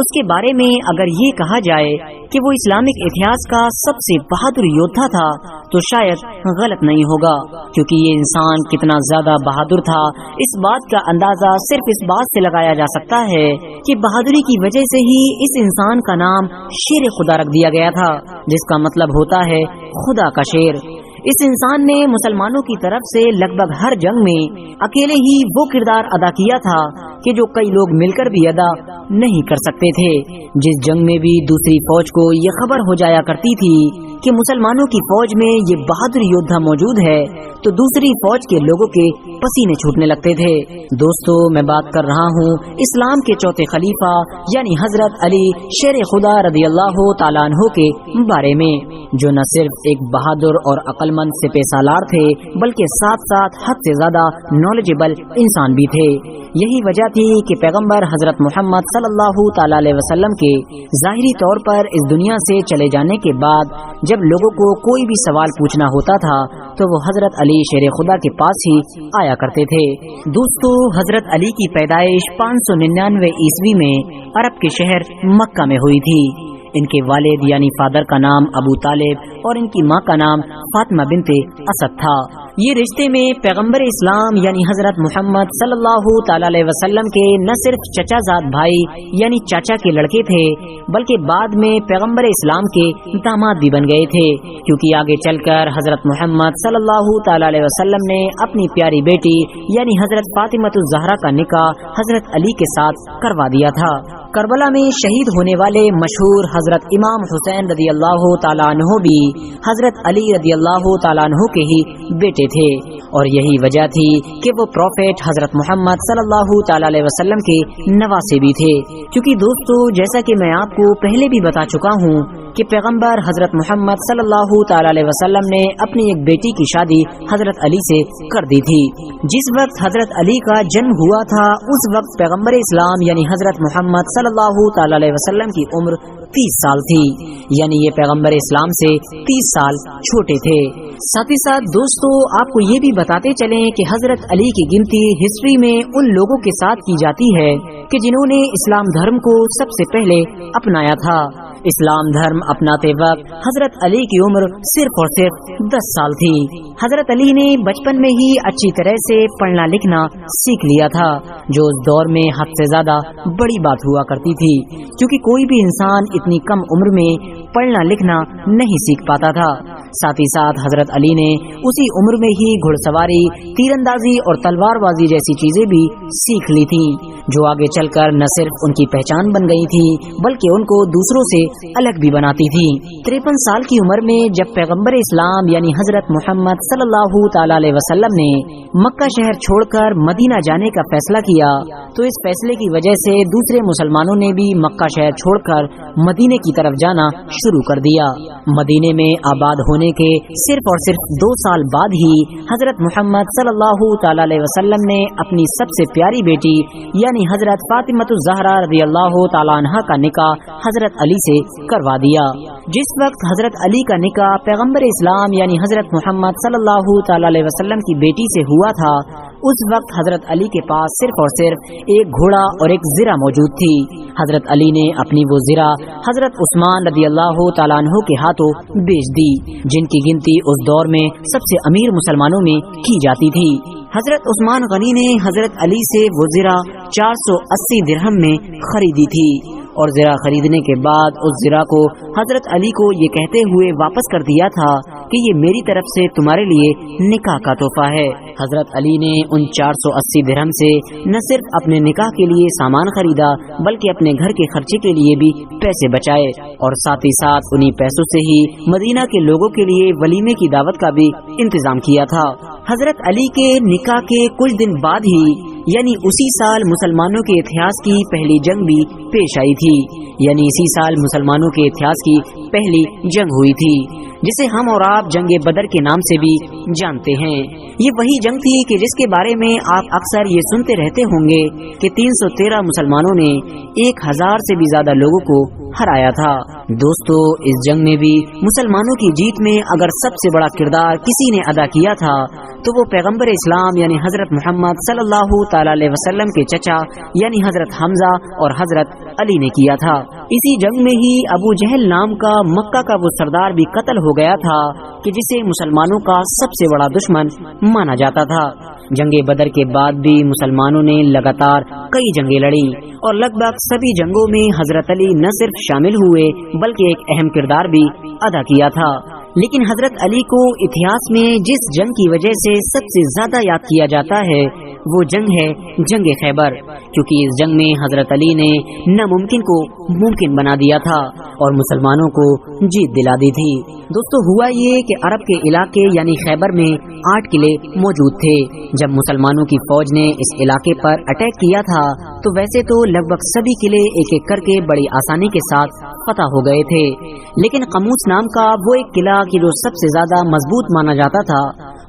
اس کے بارے میں اگر یہ کہا جائے کہ وہ اسلامک اتہاس کا سب سے بہادر یودھا تھا تو شاید غلط نہیں ہوگا، کیونکہ یہ انسان کتنا زیادہ بہادر تھا اس بات کا اندازہ صرف اس بات سے لگایا جا سکتا ہے کہ بہادری کی وجہ سے ہی اس انسان کا نام شیر خدا رکھ دیا گیا تھا، جس کا مطلب ہوتا ہے خدا کا شیر۔ اس انسان نے مسلمانوں کی طرف سے لگ بھگ ہر جنگ میں اکیلے ہی وہ کردار ادا کیا تھا کہ جو کئی لوگ مل کر بھی ادا نہیں کر سکتے تھے۔ جس جنگ میں بھی دوسری فوج کو یہ خبر ہو جایا کرتی تھی کہ مسلمانوں کی فوج میں یہ بہادر یودھا موجود ہے تو دوسری فوج کے لوگوں کے پسینے چھوٹنے لگتے تھے۔ دوستو، میں بات کر رہا ہوں اسلام کے چوتھے خلیفہ یعنی حضرت علی شیر خدا رضی اللہ تعالیٰ عنہ کے بارے میں، جو نہ صرف ایک بہادر اور عقل مند سپہ سالار تھے بلکہ ساتھ ساتھ حد سے زیادہ نالجبل انسان بھی تھے۔ یہی وجہ تھی کہ پیغمبر حضرت محمد صلی اللہ تعالی علیہ وسلم کے ظاہری طور پر اس دنیا سے چلے جانے کے بعد جب لوگوں کو کوئی بھی سوال پوچھنا ہوتا تھا تو وہ حضرت علی شیر خدا کے پاس ہی آیا کرتے تھے۔ دوستو، حضرت علی کی پیدائش 599 عیسوی میں عرب کے شہر مکہ میں ہوئی تھی۔ ان کے والد یعنی فادر کا نام ابو طالب اور ان کی ماں کا نام فاطمہ بنت اسد تھا۔ یہ رشتے میں پیغمبر اسلام یعنی حضرت محمد صلی اللہ تعالی علیہ وسلم کے نہ صرف چچا زاد بھائی یعنی چاچا کے لڑکے تھے بلکہ بعد میں پیغمبر اسلام کے داماد بھی بن گئے تھے، کیونکہ آگے چل کر حضرت محمد صلی اللہ تعالی علیہ وسلم نے اپنی پیاری بیٹی یعنی حضرت فاطمہ الزہرا کا نکاح حضرت علی کے ساتھ کروا دیا تھا۔ کربلا میں شہید ہونے والے مشہور حضرت امام حسین رضی اللہ تعالیٰ عنہ بھی حضرت علی رضی اللہ تعالیٰ عنہ کے ہی بیٹے تھے، اور یہی وجہ تھی کہ وہ پروفیٹ حضرت محمد صلی اللہ تعالیٰ علیہ وسلم کے نواسے بھی تھے۔ کیونکہ دوستو، جیسا کہ میں آپ کو پہلے بھی بتا چکا ہوں کہ پیغمبر حضرت محمد صلی اللہ تعالیٰ علیہ وسلم نے اپنی ایک بیٹی کی شادی حضرت علی سے کر دی تھی۔ جس وقت حضرت علی کا جنم ہوا تھا اس وقت پیغمبر اسلام یعنی حضرت محمد صلی اللہ تعالی علیہ وسلم کی عمر 30 سال تھی، یعنی یہ پیغمبر اسلام سے 30 سال چھوٹے تھے۔ ساتھ ہی ساتھ دوستو، آپ کو یہ بھی بتاتے چلیں کہ حضرت علی کی گنتی ہسٹری میں ان لوگوں کے ساتھ کی جاتی ہے کہ جنہوں نے اسلام دھرم کو سب سے پہلے اپنایا تھا۔ اسلام دھرم اپناتے وقت حضرت علی کی عمر صرف اور صرف 10 سال تھی۔ حضرت علی نے بچپن میں ہی اچھی طرح سے پڑھنا لکھنا سیکھ لیا تھا، جو اس دور میں حد سے زیادہ بڑی بات ہوا کرتی تھی، کیونکہ کوئی بھی انسان اتنی کم عمر میں پڑھنا لکھنا نہیں سیکھ پاتا تھا۔ ساتھ ہی ساتھ حضرت علی نے اسی عمر میں ہی گھڑ سواری، تیر اندازی اور تلوار بازی جیسی چیزیں بھی سیکھ لی تھی، جو آگے چل کر نہ صرف ان کی پہچان بن گئی تھی بلکہ ان کو دوسروں سے الگ بھی بناتی تھی۔ 53 سال کی عمر میں جب پیغمبر اسلام یعنی حضرت محمد صلی اللہ تعالی علیہ وسلم نے مکہ شہر چھوڑ کر مدینہ جانے کا فیصلہ کیا تو اس فیصلے کی وجہ سے دوسرے مسلمانوں نے بھی مکہ شہر چھوڑ کر مدینے کی طرف جانا شروع کر دیا۔ مدینے میں آباد ہونے کے صرف اور صرف 2 سال بعد ہی حضرت محمد صلی اللہ تعالی علیہ وسلم نے اپنی سب سے پیاری بیٹی یعنی حضرت فاطمہ الزہرا رضی اللہ تعالی عنہا کا نکاح حضرت علی سے کروا دیا۔ جس وقت حضرت علی کا نکاح پیغمبر اسلام یعنی حضرت محمد صلی اللہ تعالی علیہ وسلم کی بیٹی سے ہوا تھا اس وقت حضرت علی کے پاس صرف اور صرف ایک گھوڑا اور ایک زرہ موجود تھی۔ حضرت علی نے اپنی وہ زرہ حضرت عثمان رضی اللہ تعالیٰ عنہ کے ہاتھوں بیچ دی، جن کی گنتی اس دور میں سب سے امیر مسلمانوں میں کی جاتی تھی۔ حضرت عثمان غنی نے حضرت علی سے وہ زرہ 480 درہم میں خریدی تھی، اور زرہ خریدنے کے بعد اس زرہ کو حضرت علی کو یہ کہتے ہوئے واپس کر دیا تھا کہ یہ میری طرف سے تمہارے لیے نکاح کا تحفہ ہے۔ حضرت علی نے ان 480 درہم سے نہ صرف اپنے نکاح کے لیے سامان خریدا بلکہ اپنے گھر کے خرچے کے لیے بھی پیسے بچائے، اور ساتھ ہی ساتھ انہی پیسوں سے ہی مدینہ کے لوگوں کے لیے ولیمے کی دعوت کا بھی انتظام کیا تھا۔ حضرت علی کے نکاح کے کچھ دن بعد ہی یعنی اسی سال مسلمانوں کے اتہاس کی پہلی جنگ بھی پیش آئی تھی، یعنی اسی سال مسلمانوں کے اتہاس کی پہلی جنگ ہوئی تھی، جسے ہم اور آپ جنگ بدر کے نام سے بھی جانتے ہیں۔ یہ وہی جنگ تھی کہ جس کے بارے میں آپ اکثر یہ سنتے رہتے ہوں گے کہ 313 مسلمانوں نے 1000 سے بھی زیادہ لوگوں کو ہرایا تھا۔ دوستو، اس جنگ میں بھی مسلمانوں کی جیت میں اگر سب سے بڑا کردار کسی نے ادا کیا تھا تو وہ پیغمبر اسلام یعنی حضرت محمد صلی اللہ تعالی علیہ وسلم کے چچا یعنی حضرت حمزہ اور حضرت علی نے کیا تھا۔ اسی جنگ میں ہی ابو جہل نام کا مکہ کا وہ سردار بھی قتل ہو گیا تھا کہ جسے مسلمانوں کا سب سے بڑا دشمن مانا جاتا تھا۔ جنگ بدر کے بعد بھی مسلمانوں نے لگاتار کئی جنگیں لڑی اور لگ بھگ سبھی جنگوں میں حضرت علی نہ صرف شامل ہوئے بلکہ ایک اہم کردار بھی ادا کیا تھا۔ لیکن حضرت علی کو اتہاس میں جس جنگ کی وجہ سے سب سے زیادہ یاد کیا جاتا ہے وہ جنگ ہے جنگ خیبر، کیونکہ اس جنگ میں حضرت علی نے ناممکن کو ممکن بنا دیا تھا اور مسلمانوں کو جیت دلا دی تھی۔ دوستو ہوا یہ کہ عرب کے علاقے یعنی خیبر میں 8 قلعے موجود تھے۔ جب مسلمانوں کی فوج نے اس علاقے پر اٹیک کیا تھا تو ویسے تو لگ بھگ سبھی قلعے ایک ایک کر کے بڑی آسانی کے ساتھ فتح ہو گئے تھے، لیکن قموس نام کا وہ ایک قلعہ کہ جو سب سے زیادہ مضبوط مانا جاتا تھا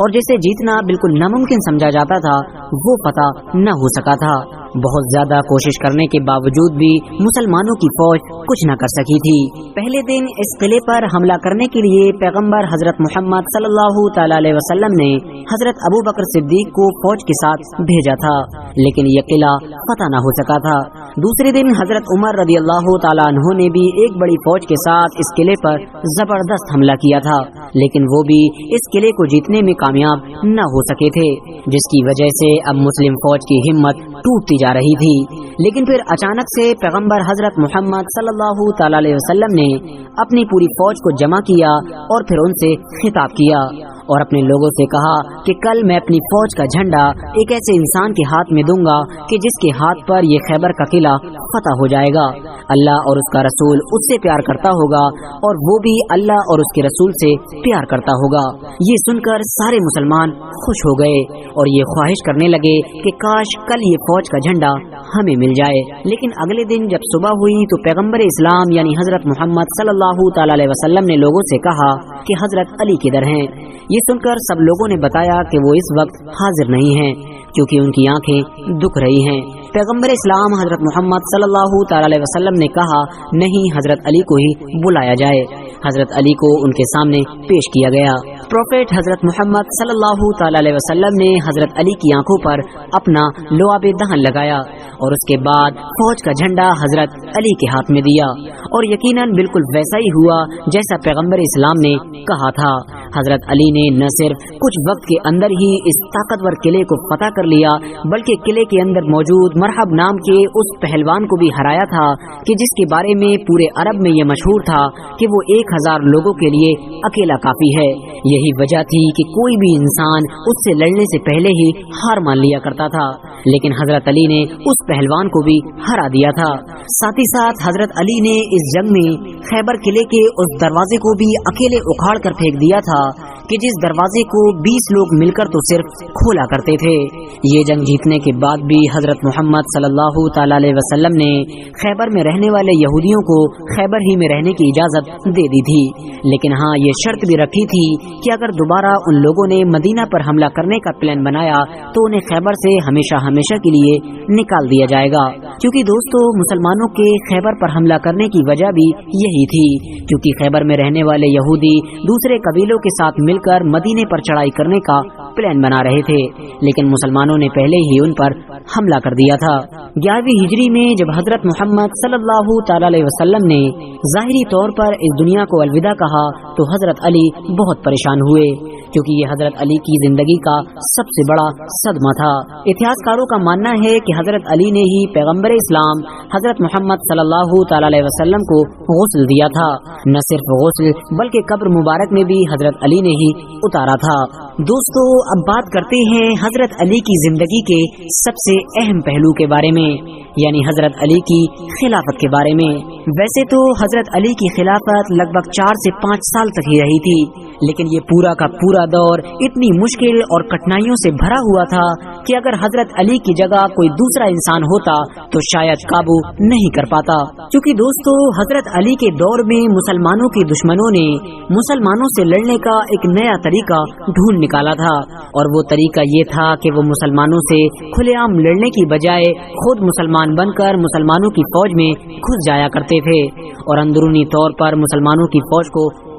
اور جسے جیتنا بالکل ناممکن سمجھا جاتا تھا وہ فتح نہ ہو سکا تھا۔ بہت زیادہ کوشش کرنے کے باوجود بھی مسلمانوں کی فوج کچھ نہ کر سکی تھی۔ پہلے دن اس قلعے پر حملہ کرنے کے لیے پیغمبر حضرت محمد صلی اللہ تعالی علیہ وسلم نے حضرت ابو بکر صدیق کو فوج کے ساتھ بھیجا تھا، لیکن یہ قلعہ فتح نہ ہو سکا تھا۔ دوسرے دن حضرت عمر رضی اللہ تعالی عنہ نے بھی ایک بڑی فوج کے ساتھ اس قلعے پر زبردست حملہ کیا تھا، لیکن وہ بھی اس قلعے کو جیتنے میں کامیاب نہ ہو سکے تھے، جس کی وجہ سے اب مسلم فوج کی ہمت ٹوٹتی جا رہی تھی۔ لیکن پھر اچانک سے پیغمبر حضرت محمد صلی اللہ تعالی علیہ وسلم نے اپنی پوری فوج کو جمع کیا اور پھر ان سے خطاب کیا اور اپنے لوگوں سے کہا کہ کل میں اپنی فوج کا جھنڈا ایک ایسے انسان کے ہاتھ میں دوں گا کہ جس کے ہاتھ پر یہ خیبر کا قلعہ فتح ہو جائے گا۔ اللہ اور اس کا رسول اس سے پیار کرتا ہوگا اور وہ بھی اللہ اور اس کے رسول سے پیار کرتا ہوگا۔ یہ سن کر سارے مسلمان خوش ہو گئے اور یہ خواہش کرنے لگے کہ کاش کل یہ فوج کا جھنڈا ہمیں مل جائے۔ لیکن اگلے دن جب صبح ہوئی تو پیغمبر اسلام یعنی حضرت محمد صلی اللہ تعالی علیہ وسلم نے لوگوں سے کہا کہ حضرت علی کدھر ہیں؟ یہ سن کر سب لوگوں نے بتایا کہ وہ اس وقت حاضر نہیں ہیں کیونکہ ان کی آنکھیں دکھ رہی ہیں۔ پیغمبر اسلام حضرت محمد صلی اللہ تعالی علیہ وسلم نے کہا نہیں، حضرت علی کو ہی بلایا جائے۔ حضرت علی کو ان کے سامنے پیش کیا گیا۔ پروفیٹ حضرت محمد صلی اللہ تعالی علیہ وسلم نے حضرت علی کی آنکھوں پر اپنا لعاب دہن لگایا اور اس کے بعد فوج کا جھنڈا حضرت علی کے ہاتھ میں دیا، اور یقیناً بالکل ویسا ہی ہوا جیسا پیغمبر اسلام نے کہا تھا۔ حضرت علی نے نہ صرف کچھ وقت کے اندر ہی اس طاقتور قلعے کو فتح کر لیا بلکہ قلعے کے اندر موجود مرحب نام کے اس پہلوان کو بھی ہرایا تھا کہ جس کے بارے میں پورے عرب میں یہ مشہور تھا کہ وہ 1000 لوگوں کے لیے اکیلا کافی ہے۔ یہی وجہ تھی کہ کوئی بھی انسان اس سے لڑنے سے پہلے ہی ہار مان لیا کرتا تھا، لیکن حضرت علی نے اس پہلوان کو بھی ہرا دیا تھا۔ ساتھ ہی ساتھ حضرت علی نے اس جنگ میں خیبر قلعے کے اس دروازے کو بھی اکیلے اکھاڑ کر پھینک دیا تھا کہ جس دروازے کو 20 لوگ مل کر تو صرف کھولا کرتے تھے۔ یہ جنگ جیتنے کے بعد بھی حضرت محمد صلی اللہ تعالی علیہ وسلم نے خیبر میں رہنے والے یہودیوں کو خیبر ہی میں رہنے کی اجازت دے دی تھی، لیکن ہاں یہ شرط بھی رکھی تھی کہ اگر دوبارہ ان لوگوں نے مدینہ پر حملہ کرنے کا پلان بنایا تو انہیں خیبر سے ہمیشہ ہمیشہ کے لیے نکال دیا جائے گا، کیونکہ دوستو مسلمانوں کے خیبر پر حملہ کرنے کی وجہ بھی یہی تھی، کیونکہ خیبر میں رہنے والے یہودی دوسرے قبیلوں کے ساتھ مل کر مدینے پر چڑھائی کرنے کا پلان بنا رہے تھے، لیکن مسلمانوں نے پہلے ہی ان پر حملہ کر دیا تھا۔ 11ویں ہجری میں جب حضرت محمد صلی اللہ تعالی علیہ وسلم نے ظاہری طور پر اس دنیا کو الوداع کہا تو حضرت علی بہت پریشان ہوئے، کیونکہ یہ حضرت علی کی زندگی کا سب سے بڑا صدمہ تھا۔ اتہاسکاروں کا ماننا ہے کہ حضرت علی نے ہی پیغمبر اسلام حضرت محمد صلی اللہ تعالی علیہ وسلم کو غسل دیا تھا، نہ صرف غسل بلکہ قبر مبارک میں بھی حضرت علی نے ہی اتارا تھا۔ دوستو اب بات کرتے ہیں حضرت علی کی زندگی کے سب سے اہم پہلو کے بارے میں، یعنی حضرت علی کی خلافت کے بارے میں۔ ویسے تو حضرت علی کی خلافت لگ بھگ 4 سے 5 سال تک ہی رہی تھی، لیکن یہ پورا کا پورا دور اتنی مشکل اور کٹھنائیوں سے بھرا ہوا تھا کہ اگر حضرت علی کی جگہ کوئی دوسرا انسان ہوتا تو شاید قابو نہیں کر پاتا، کیونکہ دوستو حضرت علی کے دور میں مسلمانوں کے دشمنوں نے مسلمانوں سے لڑنے کا ایک نیا طریقہ ڈھونڈ نکالا تھا، اور وہ طریقہ یہ تھا کہ وہ مسلمانوں سے کھلے عام لڑنے کی بجائے خود مسلمان بن کر مسلمانوں کی فوج میں گھس جایا کرتے تھے اور اندرونی طور پر مسلمانوں کی فوج کو